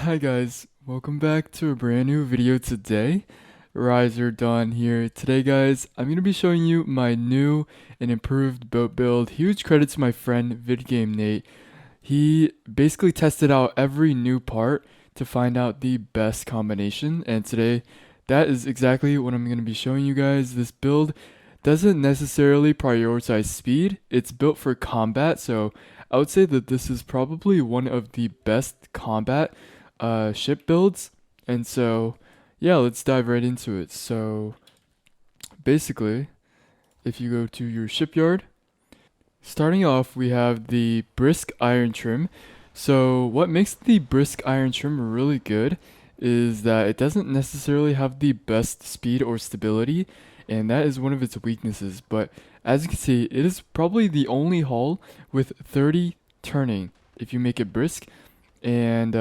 Hi guys, welcome back to a brand new video today. Riser Dawn here. Today guys, I'm going to be showing you my new and improved boat build. Huge credit to my friend VidGame Nate. He basically tested out every new part to find out the best combination, and today that is exactly what I'm going to be showing you guys. This build doesn't necessarily prioritize speed. It's built for combat, so I would say that this is probably one of the best combat ship builds. And so, yeah, let's dive right into it. So, basically, if you go to your shipyard, starting off, we have the brisk iron trim. So, what makes the brisk iron trim really good is that it doesn't necessarily have the best speed or stability, and that is one of its weaknesses. But as you can see, it is probably the only hull with 30 turning if you make it brisk, and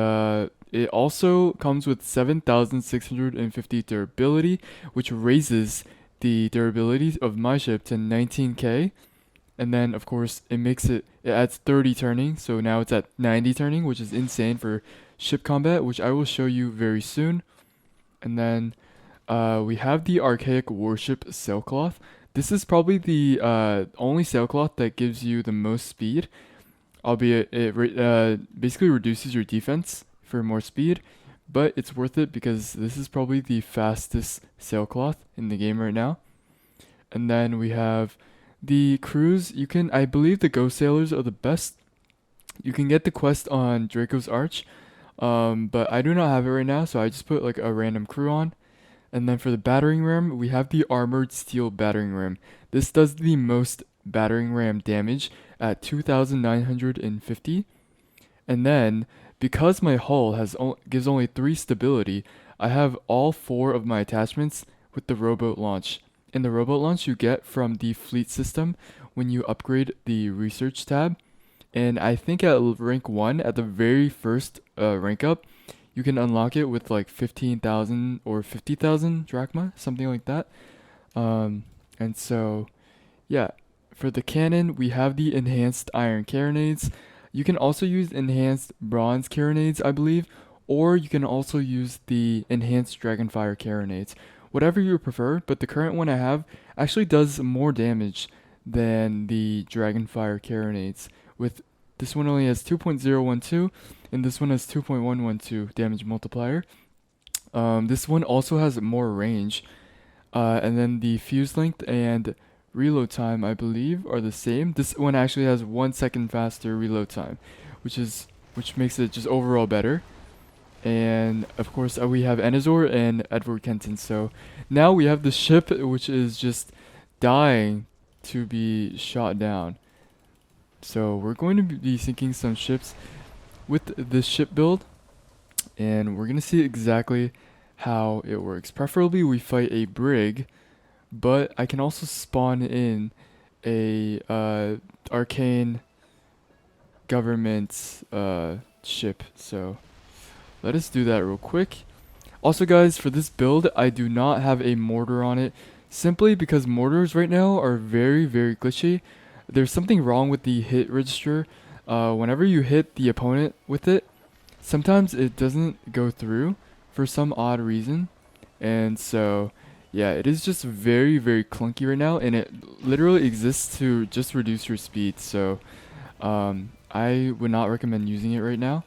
it also comes with 7,650 durability, which raises the durability of my ship to 19k. And then, of course, it adds 30 turning, so now it's at 90 turning, which is insane for ship combat, which I will show you very soon. And then we have the Archaic Warship Sailcloth. This is probably the only sailcloth that gives you the most speed, albeit it basically reduces your defense for more speed, but it's worth it because this is probably the fastest sailcloth in the game right now. And then we have the crews. I believe the ghost sailors are the best. You can get the quest on Draco's Arch, but I do not have it right now, so I just put like a random crew on. And then for the battering ram, we have the armored steel battering ram. This does the most battering ram damage at 2,950. And then, because my hull gives only 3 stability, I have all 4 of my attachments with the rowboat launch. And the rowboat launch you get from the fleet system when you upgrade the research tab. And I think at rank 1, at the very first rank up, you can unlock it with like 15,000 or 50,000 drachma, something like that. And so, yeah, for the cannon, we have the enhanced iron carronades. You can also use enhanced bronze carronades, I believe, or you can also use the enhanced dragonfire carronades. Whatever you prefer, but the current one I have actually does more damage than the dragonfire carronades. With this one only has 2.012, and this one has 2.112 damage multiplier. This one also has more range, and then the fuse length and reload time, I believe, are the same. This one actually has 1 second faster reload time, which makes it just overall better. And of course, we have Enazor and Edward Kenton. So now we have the ship, which is just dying to be shot down. So we're going to be sinking some ships with this ship build, and we're gonna see exactly how it works. Preferably we fight a brig, but I can also spawn in a arcane government ship. So let us do that real quick. Also guys, for this build, I do not have a mortar on it, simply because mortars right now are very glitchy. There's something wrong with the hit register. Whenever you hit the opponent with it, sometimes it doesn't go through for some odd reason. And so, yeah, it is just very clunky right now, and it literally exists to just reduce your speed. So, I would not recommend using it right now.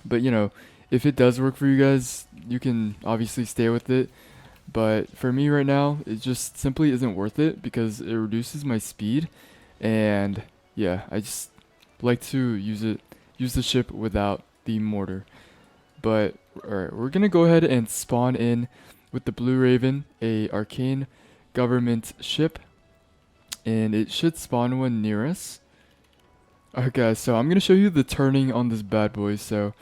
But, you know, if it does work for you guys, you can obviously stay with it. But for me right now, it just simply isn't worth it because it reduces my speed. And yeah, I just like to use the ship without the mortar. But alright, we're gonna go ahead and spawn in with the Blue Raven, a arcane government ship, and it should spawn one near us. Alright guys, so I'm gonna show you the turning on this bad boy. So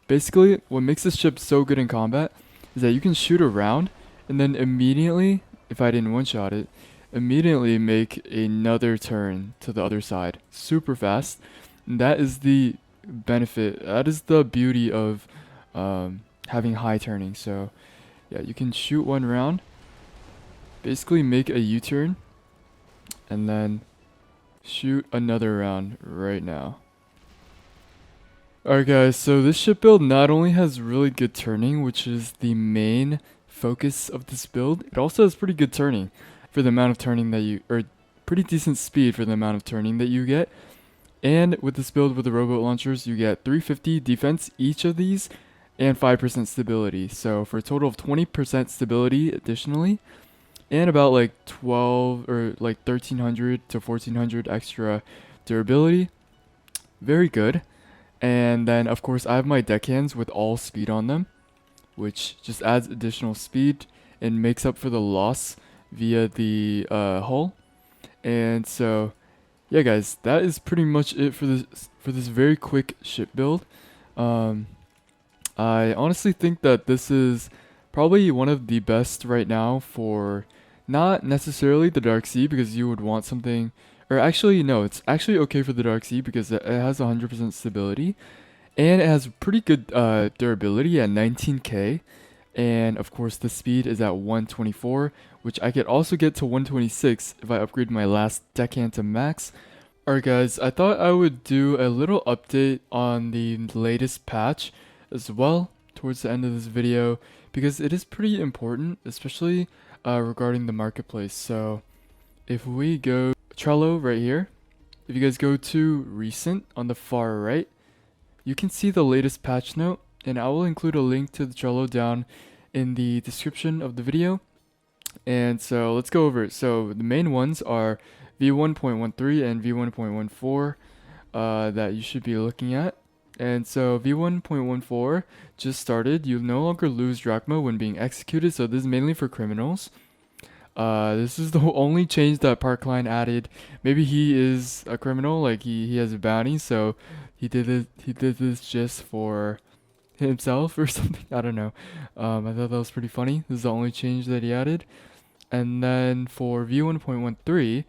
basically, what makes this ship so good in combat is that you can shoot around and then immediately, if I didn't one-shot it, immediately make another turn to the other side super fast. And that is the benefit, that is the beauty of having high turning. So yeah, you can shoot one round, basically make a U-turn, and then shoot another round right now. Alright guys, so this ship build not only has really good turning, which is the main focus of this build, it also has pretty good turning for the amount of turning that you, or pretty decent speed for the amount of turning that you get. And with this build with the rowboat launchers, you get 350 defense each of these and 5% stability. So for a total of 20% stability additionally, and about like 12 or like 1300 to 1400 extra durability. Very good. And then, of course, I have my deckhands with all speed on them, which just adds additional speed and makes up for the loss via the hull. And so, yeah, guys, that is pretty much it for this very quick ship build. Um, I honestly think that this is probably one of the best right now for not necessarily the Dark Sea because you would want something, or actually no, it's actually okay for the Dark Sea because it has 100% stability and it has pretty good durability at 19k. And of course, the speed is at 124, which I could also get to 126 if I upgrade my last deckhand to max. Alright guys, I thought I would do a little update on the latest patch as well towards the end of this video because it is pretty important, especially regarding the marketplace. So if we go Trello right here, if you guys go to recent on the far right, you can see the latest patch note, and I will include a link to the Trello down in the description of the video. And so let's go over it. So the main ones are v1.13 and v1.14 that you should be looking at. And so v1.14 just started. You no longer lose drachma when being executed, so this is mainly for criminals. This is the only change that Parkline added. Maybe he is a criminal, like he has a bounty, so he did this just for himself or something. I don't know. I thought that was pretty funny. This is the only change that he added. And then for v1.13,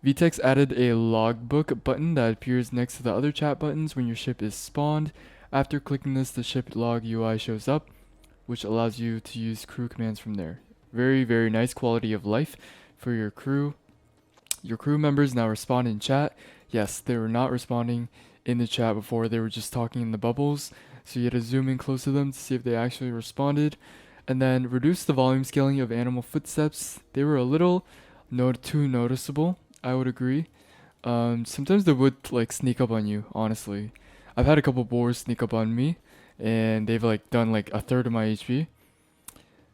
VTEX added a logbook button that appears next to the other chat buttons when your ship is spawned. After clicking this, the ship log UI shows up, which allows you to use crew commands from there. Very, very nice quality of life for your crew. Your crew members now respond in chat. Yes, they were not responding in the chat before, they were just talking in the bubbles. So you had to zoom in close to them to see if they actually responded. And then reduce the volume scaling of animal footsteps. They were a little too noticeable, I would agree. Sometimes they would like sneak up on you, honestly. I've had a couple boars sneak up on me and they've like done like a third of my HP.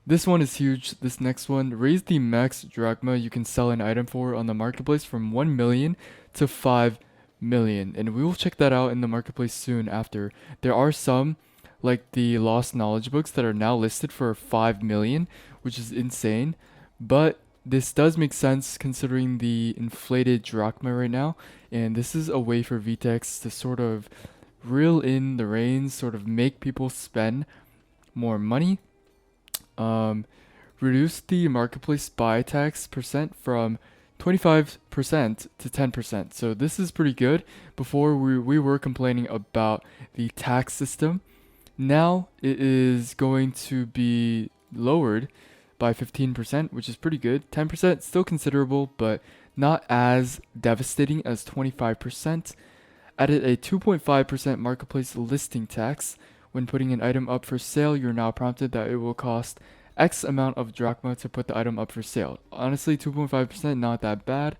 This one is huge. This next one, raise the max drachma you can sell an item for on the marketplace from 1 million to 5 million. And we will check that out in the marketplace soon after. There are some, like the lost knowledge books, that are now listed for 5 million, which is insane. But this does make sense considering the inflated drachma right now. And this is a way for VTEX to sort of reel in the reins, sort of make people spend more money. Reduce the marketplace buy tax percent from 25% to 10%. So this is pretty good. Before we were complaining about the tax system. Now it is going to be lowered by 15%, which is pretty good. 10% still considerable, but not as devastating as 25%. Added a 2.5% marketplace listing tax. When putting an item up for sale, you're now prompted that it will cost X amount of drachma to put the item up for sale. Honestly, 2.5%, not that bad.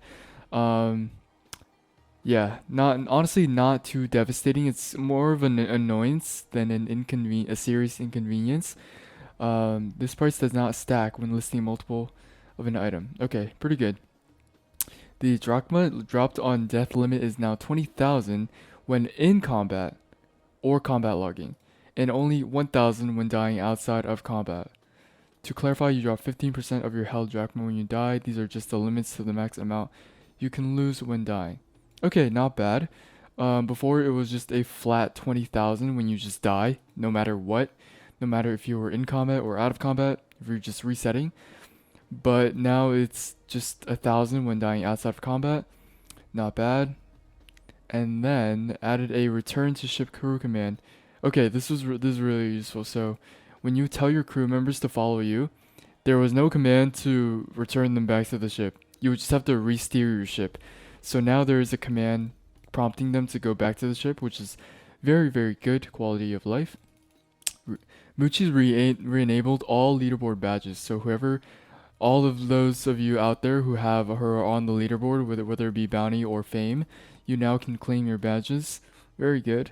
Yeah, honestly not too devastating. It's more of an annoyance than a serious inconvenience. This price does not stack when listing multiple of an item. Okay, pretty good. The drachma dropped on death limit is now 20,000 when in combat or combat logging, and only 1,000 when dying outside of combat. To clarify, you drop 15% of your held drachma when you die. These are just the limits to the max amount you can lose when dying. Okay, not bad. Before it was just a flat 20,000 when you just die, no matter what, no matter if you were in combat or out of combat, if you're just resetting. But now it's just 1,000 when dying outside of combat. Not bad. And then added a return to ship crew command. Okay, this is really useful. So when you tell your crew members to follow you, there was no command to return them back to the ship. You would just have to re-steer your ship. So now there is a command prompting them to go back to the ship, which is Very, very good quality of life. Muchi's re-enabled all leaderboard badges, so whoever, all of those of you out there who are on the leaderboard, whether it be bounty or fame, you now can claim your badges. Very good.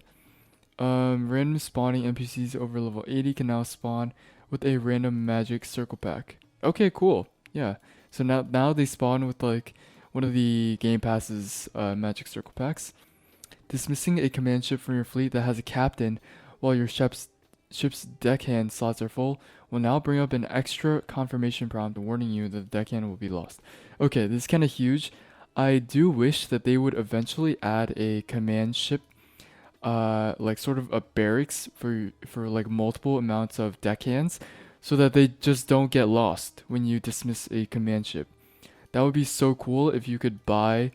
Random spawning NPCs over level 80 can now spawn with a random magic circle pack. Okay, cool. Yeah. So now they spawn with like one of the game passes magic circle packs. Dismissing a command ship from your fleet that has a captain while your ship's deckhand slots are full will now bring up an extra confirmation prompt warning you that the deckhand will be lost. Okay, this is kind of huge. I do wish that they would eventually add a command ship, like sort of a barracks for like multiple amounts of deckhands, so that they just don't get lost when you dismiss a command ship. That would be so cool if you could buy,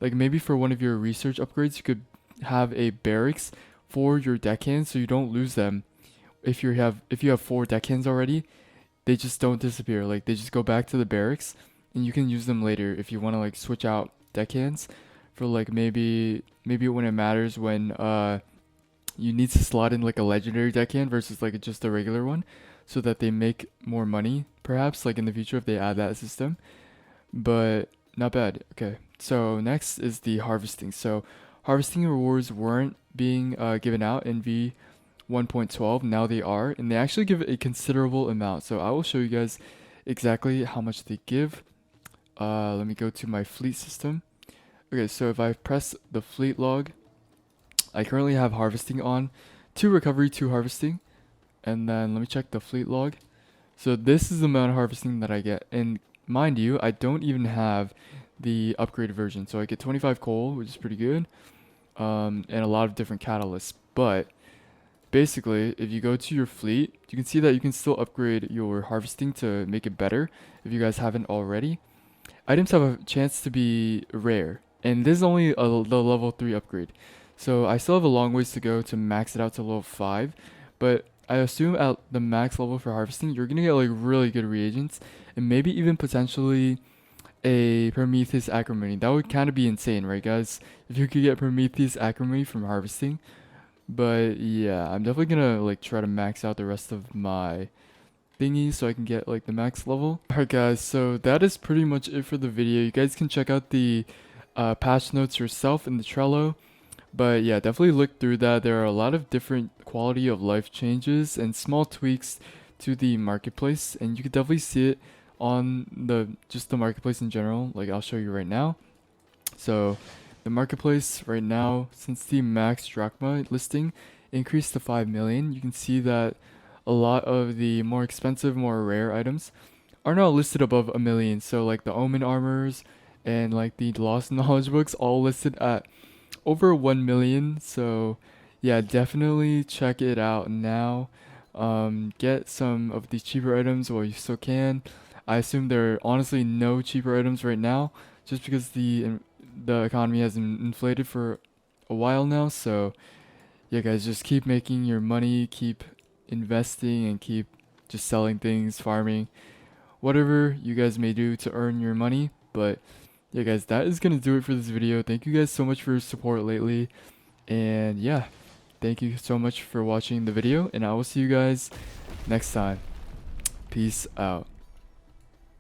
like maybe for one of your research upgrades, you could have a barracks for your deckhands so you don't lose them. If you have 4 deckhands already, they just don't disappear. Like they just go back to the barracks, and you can use them later if you want to like switch out deckhands for like maybe when it matters, when you need to slot in like a legendary deckhand versus like just a regular one, so that they make more money perhaps like in the future if they add that system. But not bad. Okay, so next is the harvesting. So harvesting rewards weren't being given out in V1.12. Now they are, and they actually give a considerable amount. So I will show you guys exactly how much they give. Let me go to my fleet system. Okay, so if I press the fleet log, I currently have harvesting on, 2 recovery, 2 harvesting, and then let me check the fleet log. So this is the amount of harvesting that I get, and mind you, I don't even have the upgraded version. So I get 25 coal, which is pretty good, and a lot of different catalysts. But basically, if you go to your fleet, you can see that you can still upgrade your harvesting to make it better if you guys haven't already. Items have a chance to be rare, and this is only the level 3 upgrade. So I still have a long ways to go to max it out to level 5, but I assume at the max level for harvesting, you're gonna get like really good reagents, and maybe even potentially a Prometheus Acrimony. That would kind of be insane, right guys? If you could get Prometheus Acrimony from harvesting. But yeah, I'm definitely gonna like try to max out the rest of my thingy so I can get like the max level. Alright guys, so that is pretty much it for the video. You guys can check out the patch notes yourself in the Trello. But yeah, definitely look through that. There are a lot of different quality of life changes and small tweaks to the marketplace, and you could definitely see it on the marketplace in general. Like I'll show you right now. So the marketplace right now, since the max drachma listing increased to 5 million, you can see that a lot of the more expensive, more rare items are now listed above 1 million. So like the omen armors and like the lost knowledge books all listed at over 1 million. So yeah, definitely check it out now. Get some of these cheaper items while you still can. I assume there are honestly no cheaper items right now, just because the economy has inflated for a while now. So yeah guys, just keep making your money, keep investing, and keep just selling things, farming, whatever you guys may do to earn your money. But yeah guys, that is gonna do it for this video. Thank you guys so much for your support lately, and yeah, thank you so much for watching the video, and I will see you guys next time. Peace out.